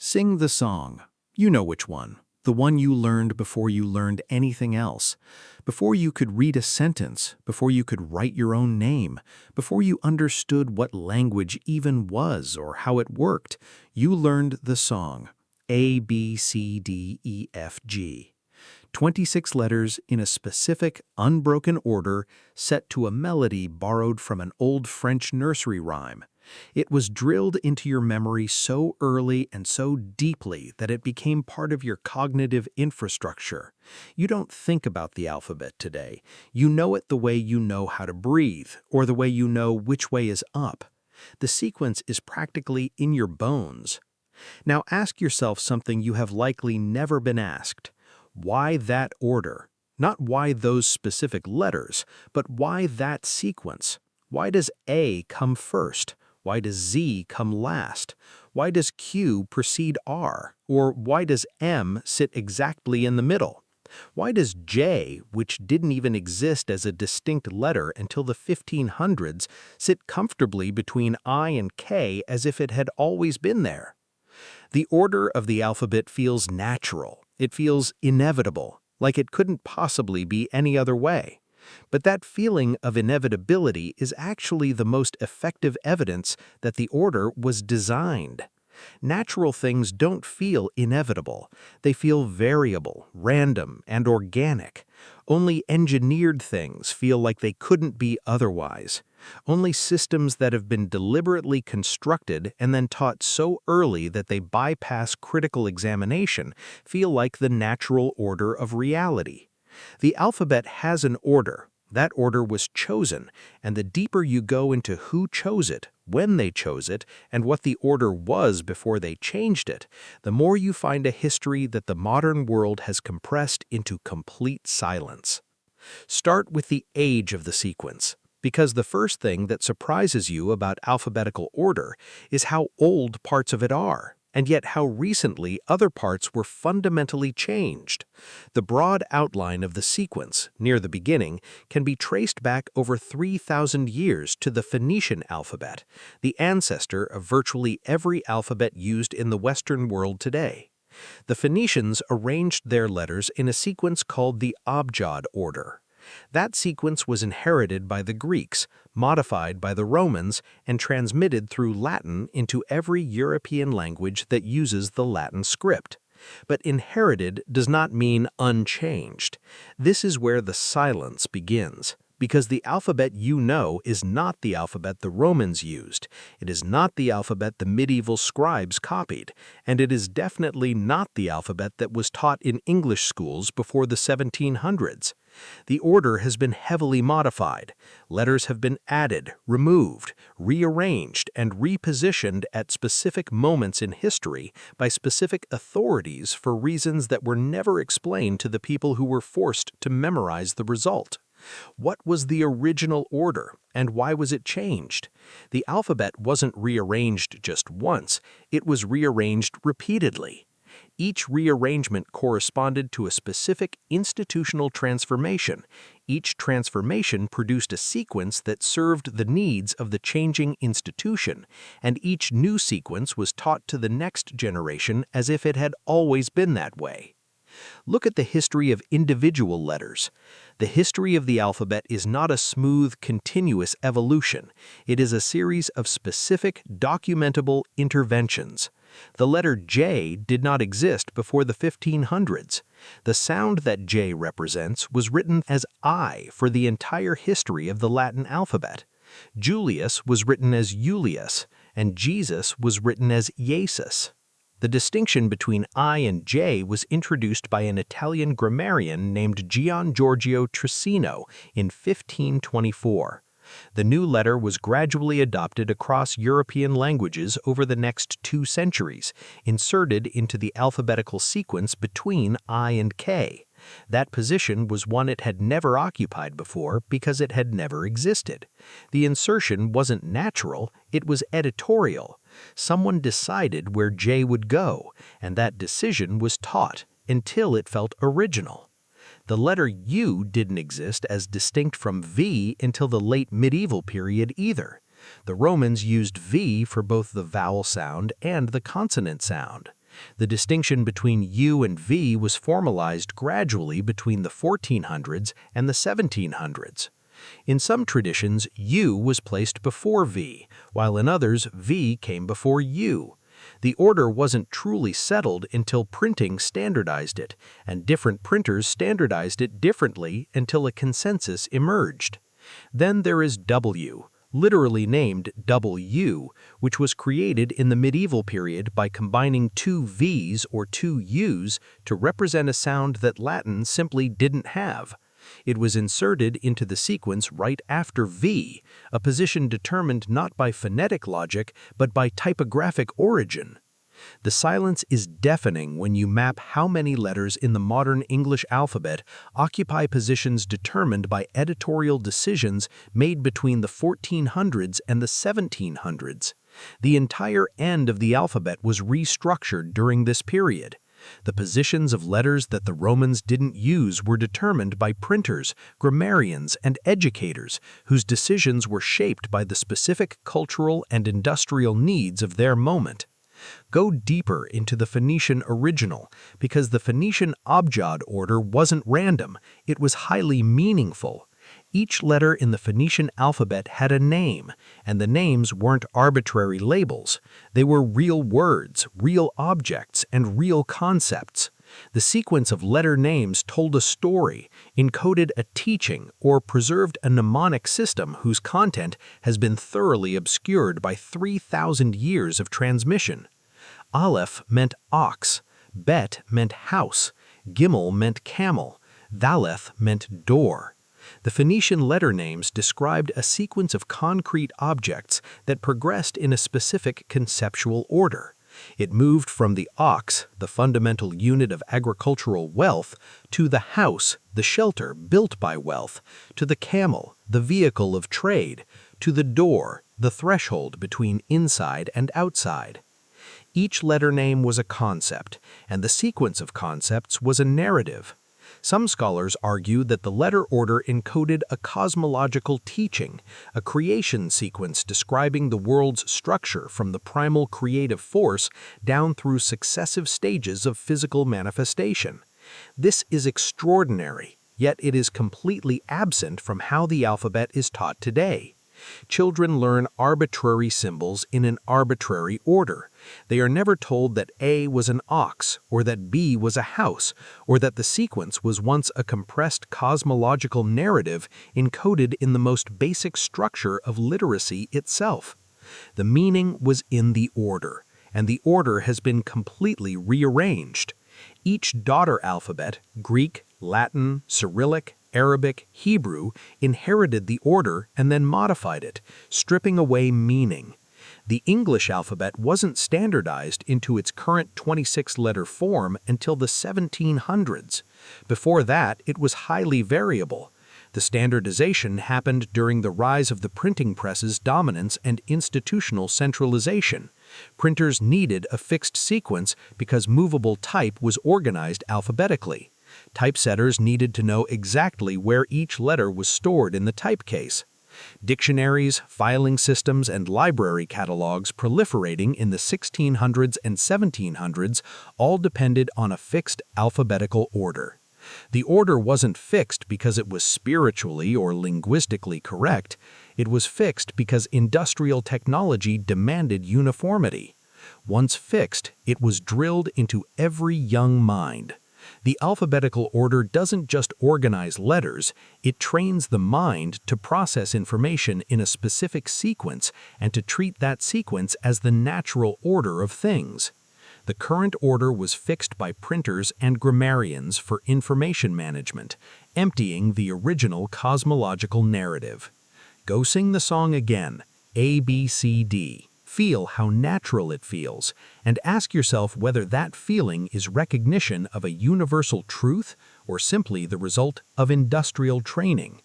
Sing the song. You know which one. The one you learned before you learned anything else. Before you could read a sentence, before you could write your own name, before you understood what language even was or how it worked, you learned the song. A, B, C, D, E, F, G. 26 letters in a specific, unbroken order set to a melody borrowed from an old French nursery rhyme. It was drilled into your memory so early and so deeply that it became part of your cognitive infrastructure. You don't think about the alphabet today. You know it the way you know how to breathe, or the way you know which way is up. The sequence is practically in your bones. Now ask yourself something you have likely never been asked. Why that order? Not why those specific letters, but why that sequence? Why does A come first? Why does Z come last? Why does Q precede R? Or why does M sit exactly in the middle? Why does J, which didn't even exist as a distinct letter until the 1500s, sit comfortably between I and K as if it had always been there? The order of the alphabet feels natural. It feels inevitable, like it couldn't possibly be any other way. But that feeling of inevitability is actually the most effective evidence that the order was designed. Natural things don't feel inevitable. They feel variable, random, and organic. Only engineered things feel like they couldn't be otherwise. Only systems that have been deliberately constructed and then taught so early that they bypass critical examination feel like the natural order of reality. The alphabet has an order. That order was chosen, and the deeper you go into who chose it, when they chose it, and what the order was before they changed it, the more you find a history that the modern world has compressed into complete silence. Start with the age of the sequence, because the first thing that surprises you about alphabetical order is how old parts of it are, and yet how recently other parts were fundamentally changed. The broad outline of the sequence, near the beginning, can be traced back over 3,000 years to the Phoenician alphabet, the ancestor of virtually every alphabet used in the Western world today. The Phoenicians arranged their letters in a sequence called the Abjad Order. That sequence was inherited by the Greeks, modified by the Romans, and transmitted through Latin into every European language that uses the Latin script. But inherited does not mean unchanged. This is where the silence begins, because the alphabet you know is not the alphabet the Romans used. It is not the alphabet the medieval scribes copied, and it is definitely not the alphabet that was taught in English schools before the 1700s. The order has been heavily modified. Letters have been added, removed, rearranged, and repositioned at specific moments in history by specific authorities for reasons that were never explained to the people who were forced to memorize the result. What was the original order, and why was it changed? The alphabet wasn't rearranged just once, it was rearranged repeatedly. Each rearrangement corresponded to a specific institutional transformation. Each transformation produced a sequence that served the needs of the changing institution, and each new sequence was taught to the next generation as if it had always been that way. Look at the history of individual letters. The history of the alphabet is not a smooth, continuous evolution. It is a series of specific, documentable interventions. The letter J did not exist before the 1500s. The sound that J represents was written as I for the entire history of the Latin alphabet. Julius was written as Julius, and Jesus was written as Jesus. The distinction between I and J was introduced by an Italian grammarian named Gian Giorgio Trissino in 1524. The new letter was gradually adopted across European languages over the next 2 centuries, inserted into the alphabetical sequence between I and K. That position was one it had never occupied before because it had never existed. The insertion wasn't natural, it was editorial. Someone decided where J would go, and that decision was taught until it felt original. The letter U didn't exist as distinct from V until the late medieval period either. The Romans used V for both the vowel sound and the consonant sound. The distinction between U and V was formalized gradually between the 1400s and the 1700s. In some traditions, U was placed before V, while in others, V came before U. The order wasn't truly settled until printing standardized it, and different printers standardized it differently until a consensus emerged. Then there is W, literally named W, which was created in the medieval period by combining two V's or two U's to represent a sound that Latin simply didn't have. It was inserted into the sequence right after V, a position determined not by phonetic logic but by typographic origin. The silence is deafening when you map how many letters in the modern English alphabet occupy positions determined by editorial decisions made between the 1400s and the 1700s. The entire end of the alphabet was restructured during this period. The positions of letters that the Romans didn't use were determined by printers, grammarians, and educators, whose decisions were shaped by the specific cultural and industrial needs of their moment. Go deeper into the Phoenician original, because the Phoenician Abjad Order wasn't random, it was highly meaningful. Each letter in the Phoenician alphabet had a name, and the names weren't arbitrary labels. They were real words, real objects, and real concepts. The sequence of letter names told a story, encoded a teaching, or preserved a mnemonic system whose content has been thoroughly obscured by 3,000 years of transmission. Aleph meant ox, Bet meant house, Gimel meant camel, Daleth meant door. The Phoenician letter names described a sequence of concrete objects that progressed in a specific conceptual order. It moved from the ox, the fundamental unit of agricultural wealth, to the house, the shelter built by wealth, to the camel, the vehicle of trade, to the door, the threshold between inside and outside. Each letter name was a concept, and the sequence of concepts was a narrative. Some scholars argue that the letter order encoded a cosmological teaching, a creation sequence describing the world's structure from the primal creative force down through successive stages of physical manifestation. This is extraordinary, yet it is completely absent from how the alphabet is taught today. Children learn arbitrary symbols in an arbitrary order. They are never told that A was an ox, or that B was a house, or that the sequence was once a compressed cosmological narrative encoded in the most basic structure of literacy itself. The meaning was in the order, and the order has been completely rearranged. Each daughter alphabet, Greek, Latin, Cyrillic, Arabic, Hebrew, inherited the order and then modified it, stripping away meaning. The English alphabet wasn't standardized into its current 26-letter form until the 1700s. Before that, it was highly variable. The standardization happened during the rise of the printing press's dominance and institutional centralization. Printers needed a fixed sequence because movable type was organized alphabetically. Typesetters needed to know exactly where each letter was stored in the typecase. Dictionaries, filing systems, and library catalogs proliferating in the 1600s and 1700s all depended on a fixed alphabetical order. The order wasn't fixed because it was spiritually or linguistically correct. It was fixed because industrial technology demanded uniformity. Once fixed, it was drilled into every young mind. The alphabetical order doesn't just organize letters, it trains the mind to process information in a specific sequence and to treat that sequence as the natural order of things. The current order was fixed by printers and grammarians for information management, emptying the original cosmological narrative. Go sing the song again, A, B, C, D. Feel how natural it feels, and ask yourself whether that feeling is recognition of a universal truth or simply the result of industrial training.